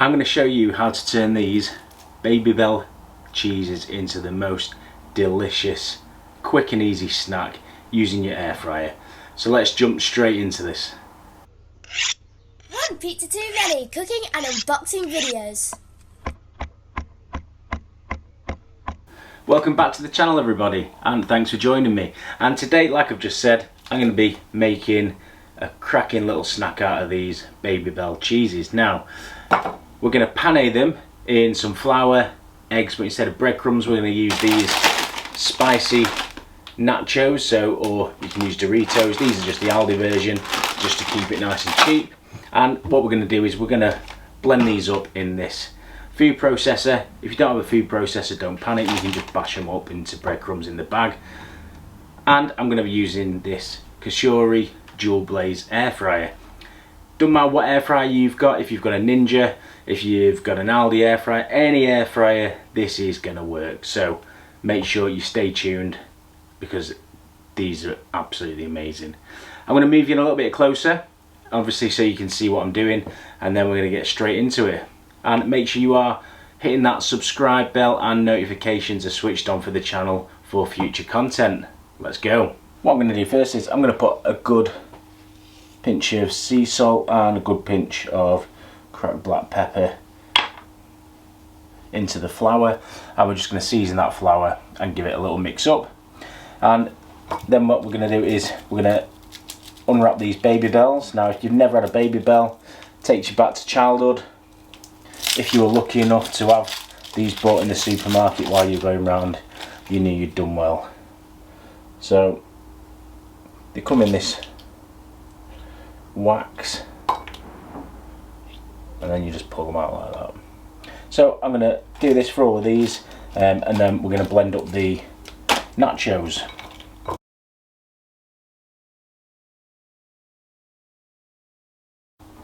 I'm going to show you how to turn these Babybel cheeses into the most delicious, quick and easy snack using your air fryer. So let's jump straight into this. One Pizza 2 ready, cooking and unboxing videos. Welcome back to the channel everybody, and thanks for joining me. And today, like I've just said, I'm going to be making a cracking little snack out of these Babybel cheeses. Now, we're going to pane them in some flour, eggs, but instead of breadcrumbs we're going to use these spicy nachos, or you can use Doritos. These are just the Aldi version, just to keep it nice and cheap. And what we're going to do is we're going to blend these up in this food processor. If you don't have a food processor, don't panic, you can just bash them up into breadcrumbs in the bag. And I'm going to be using this Kashuri dual blaze air fryer. Doesn't matter what air fryer you've got, if you've got a Ninja, if you've got an Aldi air fryer, any air fryer, this is going to work. So make sure you stay tuned because these are absolutely amazing. I'm going to move you in a little bit closer, obviously, so you can see what I'm doing, and then we're going to get straight into it. And make sure you are hitting that subscribe bell and notifications are switched on for the channel for future content. Let's go. What I'm going to do first is I'm going to put a good pinch of sea salt and a good pinch of cracked black pepper into the flour, and we're just going to season that flour and give it a little mix up. And then what we're going to do is we're going to unwrap these Babybels. Now, if you've never had a Babybel, it takes you back to childhood. If you were lucky enough to have these bought in the supermarket while you're going around, you knew you'd done well. So they come in this wax, and then you just pull them out like that. So I'm going to do this for all of these, and then we're going to blend up the nachos.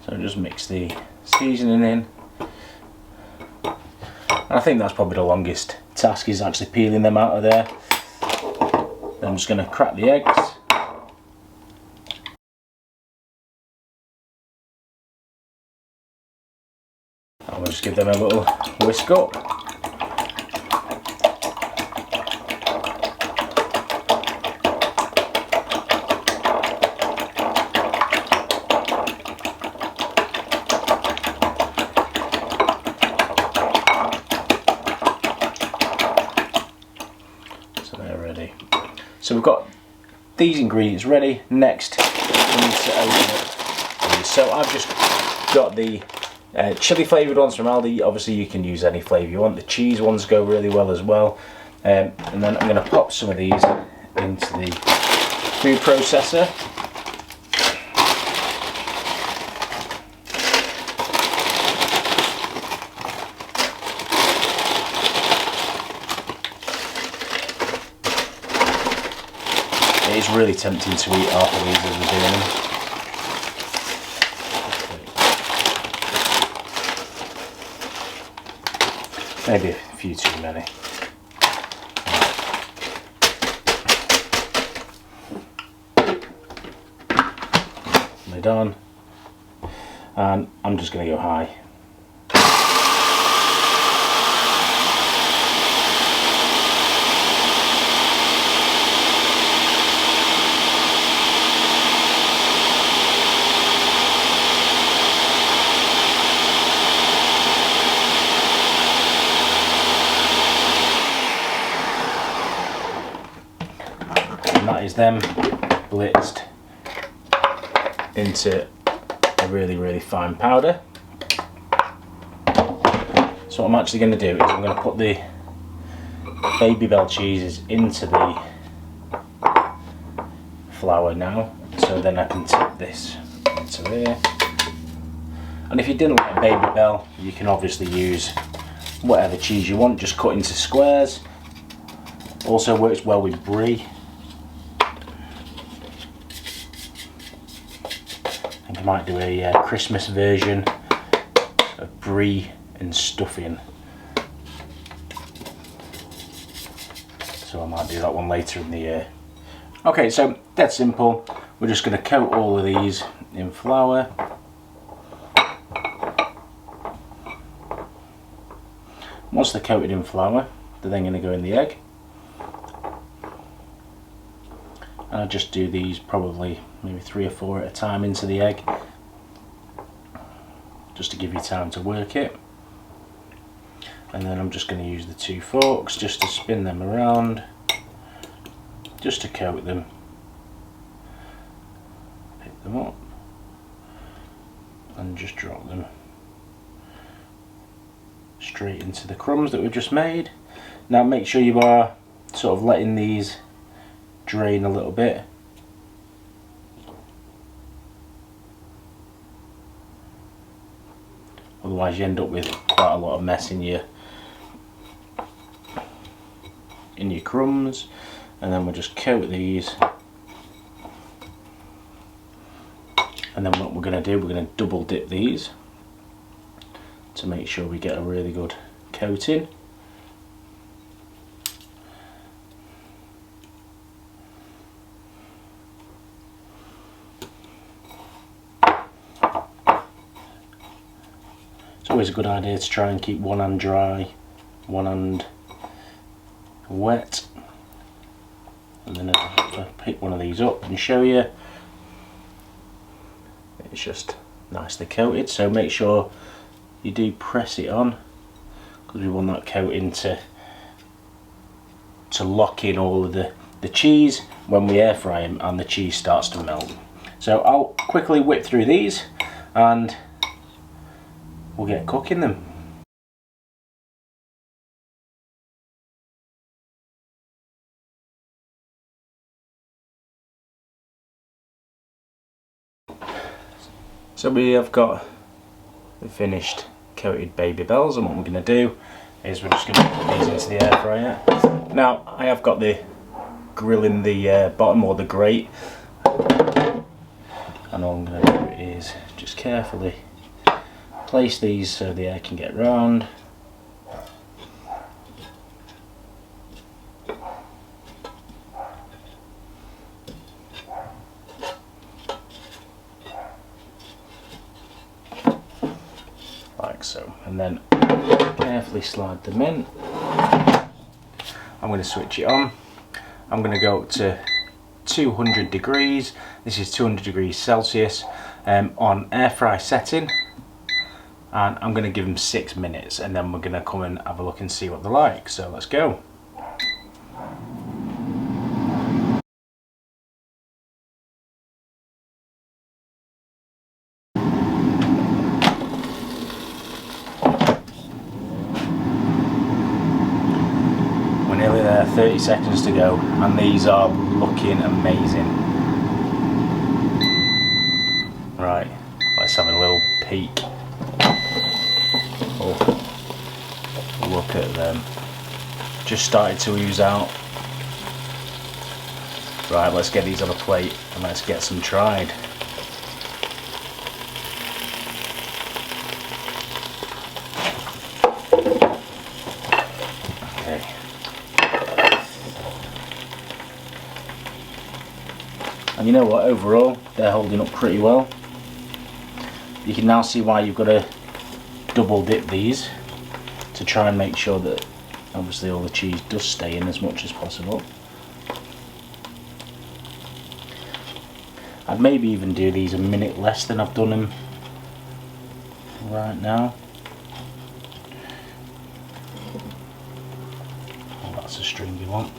So just mix the seasoning in. And I think that's probably the longest task, is actually peeling them out of there. Then I'm just going to crack the eggs. And we'll just give them a little whisk up. So they're ready. So we've got these ingredients ready. Next, we need to open up these. So I've just got the chili flavoured ones from Aldi. Obviously you can use any flavour you want. The cheese ones go really well as well. And then I'm going to pop some of these into the food processor. It is really tempting to eat half of these as we're doing them. Maybe a few too many. Lid on, and I'm just going to go high. That is them blitzed into a really fine powder. So what I'm actually going to do is I'm going to put the Babybel cheeses into the flour now, so then I can tip this into here. And if you didn't like Babybel, you can obviously use whatever cheese you want, just cut into squares. Also works well with brie. I think I might do a Christmas version of brie and stuffing. So I might do that one later in the year. Okay, so that's simple. We're just going to coat all of these in flour. Once they're coated in flour, they're then going to go in the egg. And I just do these probably maybe 3 or 4 at a time into the egg, just to give you time to work it. And then I'm just going to use the 2 forks just to spin them around, just to coat them. Pick them up and just drop them straight into the crumbs that we've just made. Now make sure you are sort of letting these drain a little bit. Otherwise you end up with quite a lot of mess in your crumbs. And then we'll just coat these. And then what we're going to do, we're going to double dip these to make sure we get a really good coating. It's always a good idea to try and keep one hand dry, one hand wet. And then I'll pick one of these up and show you. It's just nicely coated, so make sure you do press it on, because we want that coating to lock in all of the cheese when we air fry them and the cheese starts to melt. So I'll quickly whip through these and we'll get cooking them. So we have got the finished coated Babybels, and what we're going to do is we're just going to put these into the air fryer. Now I have got the grill in the bottom, or the grate, and all I'm going to do is just carefully place these so the air can get round. Like so, and then carefully slide them in. I'm going to switch it on. I'm going to go up to 200 degrees. This is 200 degrees Celsius on air fry setting. And I'm going to give them 6 minutes, and then we're going to come and have a look and see what they're like. So let's go. We're nearly there, 30 seconds to go, and these are looking amazing. Right, let's have a little peek. Oh, look at them. Just started to ooze out. Right, let's get these on a plate and let's get some tried. Okay. And you know what, overall they're holding up pretty well. You can now see why you've got to double dip these, to try and make sure that obviously all the cheese does stay in as much as possible. I'd maybe even do these a minute less than I've done them right now. Oh, that's a stringy one.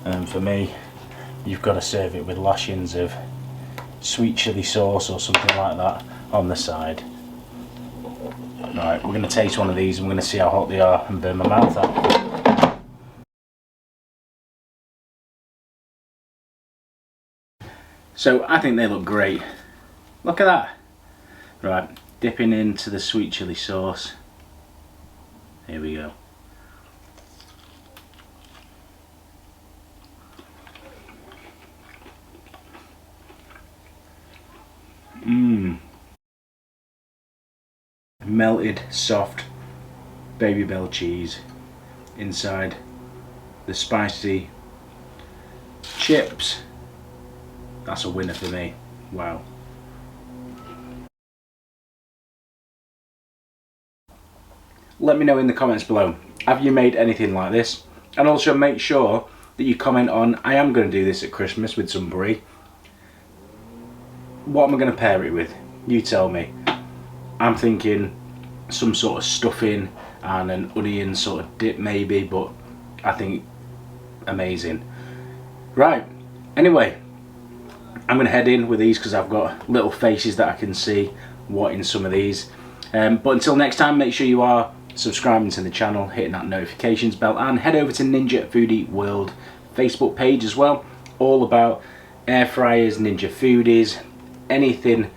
And for me, you've got to serve it with lashings of sweet chilli sauce or something like that on the side. Right, we're going to taste one of these and we're going to see how hot they are and burn my mouth out. So I think they look great. Look at that. Right, dipping into the sweet chilli sauce. Here we go. Mmm. Melted, soft Babybel cheese inside the spicy chips That's a winner for me. Wow. Let me know in the comments below, have you made anything like this? And also make sure that you comment on, I am going to do this at Christmas with some brie. What am I going to pair it with? You tell me. I'm thinking some sort of stuffing and an onion sort of dip maybe, but I think amazing. Right, anyway, I'm going to head in with these because I've got little faces that I can see what in some of these. But until next time, make sure you are subscribing to the channel, hitting that notifications bell, and head over to Ninja Foodie World Facebook page as well, all about air fryers, ninja foodies, anything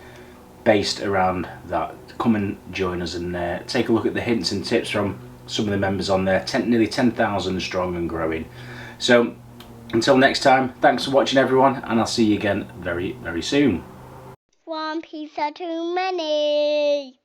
based around that. Come and join us and take a look at the hints and tips from some of the members on there. Nearly 10,000 strong and growing. So until next time, thanks for watching everyone, and I'll see you again very, very soon. One pizza too many.